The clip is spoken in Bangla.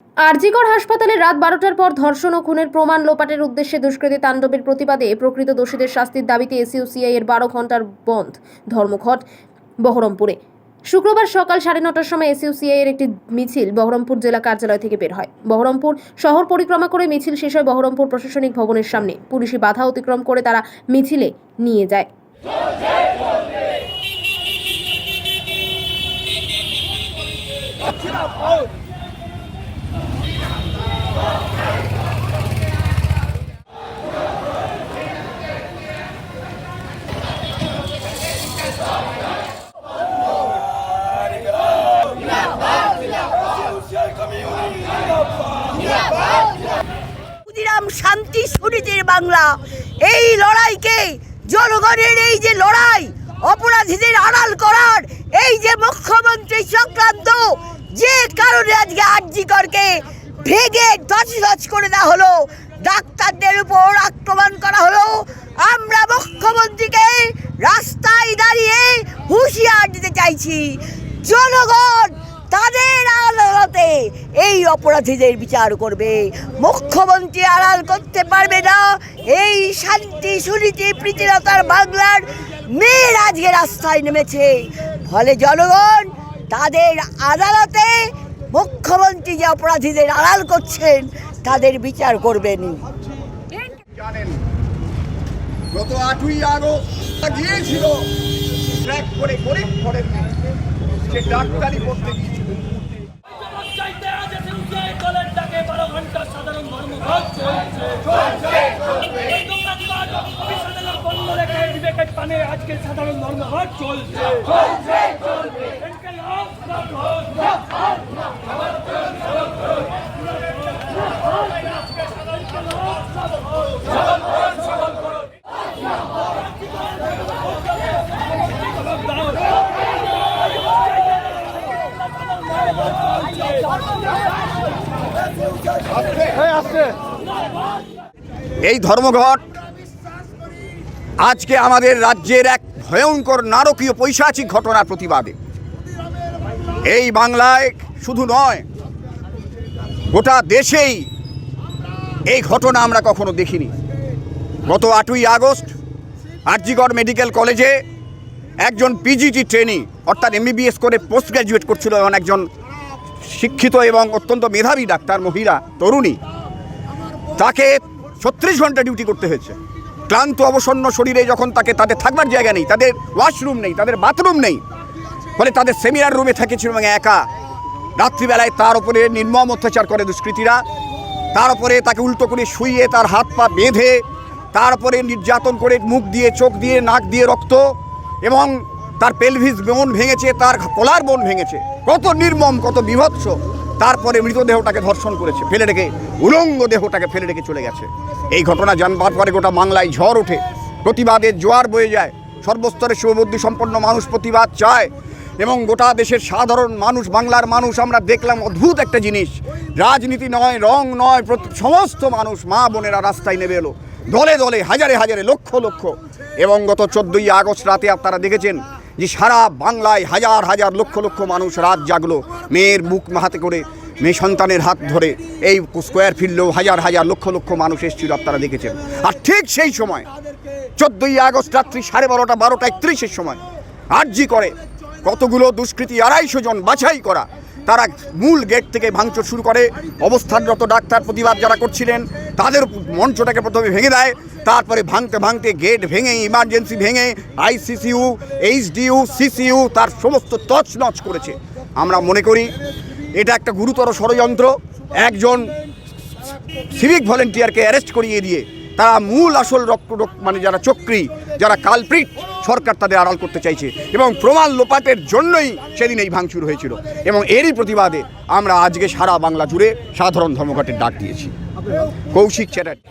আরজিকর হাসপাতালে রাত 12টার পর ধর্ষণ ও খুনের প্রমাণ লোপাটের উদ্দেশ্যে দুষ্কৃতী তাণ্ডবের প্রতিবাদে প্রকৃত দোষীদের শাস্তির দাবিতে এসইউসিআই এর 12 ঘন্টার বন্ধ ধর্মঘট বহরমপুরে। শুক্রবার সকাল 9:30টার সময় এসইউসিআই এর একটি মিছিল বহরমপুর জেলা কার্যালয় থেকে বের হয়। বহরমপুর শহর পরিক্রমা করে মিছিল শেষ হয় বহরমপুর প্রশাসনিক ভবনের সামনে। পুলিশি বাধা অতিক্রম করে তারা মিছিলে নিয়ে যায়। শান্তি সুনীতির বাংলা, এই লড়াইকে জনগণের এই যে লড়াই, অপরাধীদের আড়াল করার এই যে মুখ্যমন্ত্রী সংক্রান্ত যে কারণে আজকে আরজিকরকে ভেঙে ধস করে দেওয়া হলো, ডাক্তারদের উপর আক্রমণ করা হলো, আমরা মুখ্যমন্ত্রীকে রাস্তায় দাঁড়িয়ে হুঁশিয়ার দিতে চাইছি, জনগণ তাদের আদালতে এই অপরাধীদের বিচার করবে, মুখ্যমন্ত্রী আড়াল করতে পারবে না। এই শান্তি সুনীতি প্রীতিলতার বাংলার মেয়ের আজকে রাস্তায় নেমেছে, ফলে জনগণ তাদের আদালতে মুখ্যমন্ত্রী যে অপরাধীদের আড়াল করছেন তাদের বিচার করবেন। জানেন গত 8ই আগস্ট গিয়েছিল ট্র্যাক করে গরিব ঘরের সে ডাক্তারি করতে গিয়েছিল। আজকে সাধারণ ধর্মঘট চলছে। এই ধর্মঘট আজকে আমাদের রাজ্যের এক ভয়ঙ্কর নারকীয় পৈশাচিক ঘটনার প্রতিবাদে। এই বাংলায় শুধু নয়, গোটা দেশেই এই ঘটনা আমরা কখনো দেখিনি। গত 8ই আগস্ট আরজিকর মেডিকেল কলেজে একজন পিজিটি ট্রেনি অর্থাৎ এমবিবিএস করে পোস্ট গ্র্যাজুয়েট করছিল এবং একজন শিক্ষিত এবং অত্যন্ত মেধাবী ডাক্তার মহিলা তরুণী, তাকে 36 ঘন্টা ডিউটি করতে হয়েছে। ক্লান্ত অবসন্ন শরীরে যখন তাদের থাকবার জায়গা নেই, তাদের ওয়াশরুম নেই, তাদের বাথরুম নেই, ফলে তাদের সেমিনার রুমে থেকেছিল এবং একা রাত্রিবেলায় তার উপরে নির্মম অত্যাচার করে দুষ্কৃতীরা। তার উপরে তাকে উল্টো করে শুইয়ে তার হাত পা বেঁধে তার উপরে নির্যাতন করে মুখ দিয়ে, চোখ দিয়ে, নাক দিয়ে রক্ত এবং তার পেলভিস বোন ভেঙেছে, তার কলার বোন ভেঙেছে। কত নির্মম, কত বিভৎস। তারপরে মৃতদেহটাকে ধর্ষণ করেছে, ফেলে রেখে উলঙ্গ দেহটাকে ফেলে রেখে চলে গেছে। এই ঘটনা জানবার পরে গোটা বাংলায় ঝড় ওঠে, প্রতিবাদের জোয়ার বয়ে যায়। সর্বস্তরের শুভবুদ্ধি সম্পন্ন মানুষ প্রতিবাদ চায় এবং গোটা দেশের সাধারণ মানুষ, বাংলার মানুষ, আমরা দেখলাম অদ্ভুত একটা জিনিস। রাজনীতি নয়, রং নয়, সমস্ত মানুষ, মা বোনেরা রাস্তায় নেমে এলো দলে দলে, হাজারে হাজারে, লক্ষ লক্ষ। এবং গত 14ই আগস্ট রাতে আপনারা দেখেছেন যে সারা বাংলায় হাজার হাজার, লক্ষ লক্ষ মানুষ রাত জাগলো, মেয়ের বুক হাতে করে, মেয়ে সন্তানের হাত ধরে এই স্কোয়ার ফিল্ডেও হাজার হাজার, লক্ষ লক্ষ মানুষ এসেছিল, আপনারা দেখেছেন। আর ঠিক সেই সময় 14ই আগস্ট রাত্রি 12:30, 12:31 সময় আরজিকরে কতগুলো দুষ্কৃতী, 250 জন বাছাই করা, তারা মূল গেট থেকে ভাঙচুর শুরু করে। অবস্থানরত ডাক্তার প্রতিবাদ যারা করছিলেন তাদের মঞ্চটাকে প্রথমে ভেঙে দেয়, তারপরে ভাঙতে ভাঙতে গেট ভেঙে, ইমার্জেন্সি ভেঙে, আইসিসিইউ, এইচডিইউ, সিসিইউ তার সমস্ত তছনছ করেছে। আমরা মনে করি এটা একটা গুরুতর ষড়যন্ত্র। একজন সিভিক ভলেন্টিয়ারকে অ্যারেস্ট করিয়ে দিয়ে তারা মূল আসল মানে যারা চক্রী, যারা কালপ্রিট, সরকার তাদের আড়াল করতে চাইছে এবং প্রমাণ লোপাটের জন্যই সেদিন এই ভাঙচুর হয়েছিল। এবং এরই প্রতিবাদে আমরা আজকে সারা বাংলা জুড়ে সাধারণ ধর্মঘটের ডাক দিয়েছি। কৌশিক চ্যাটার্জি।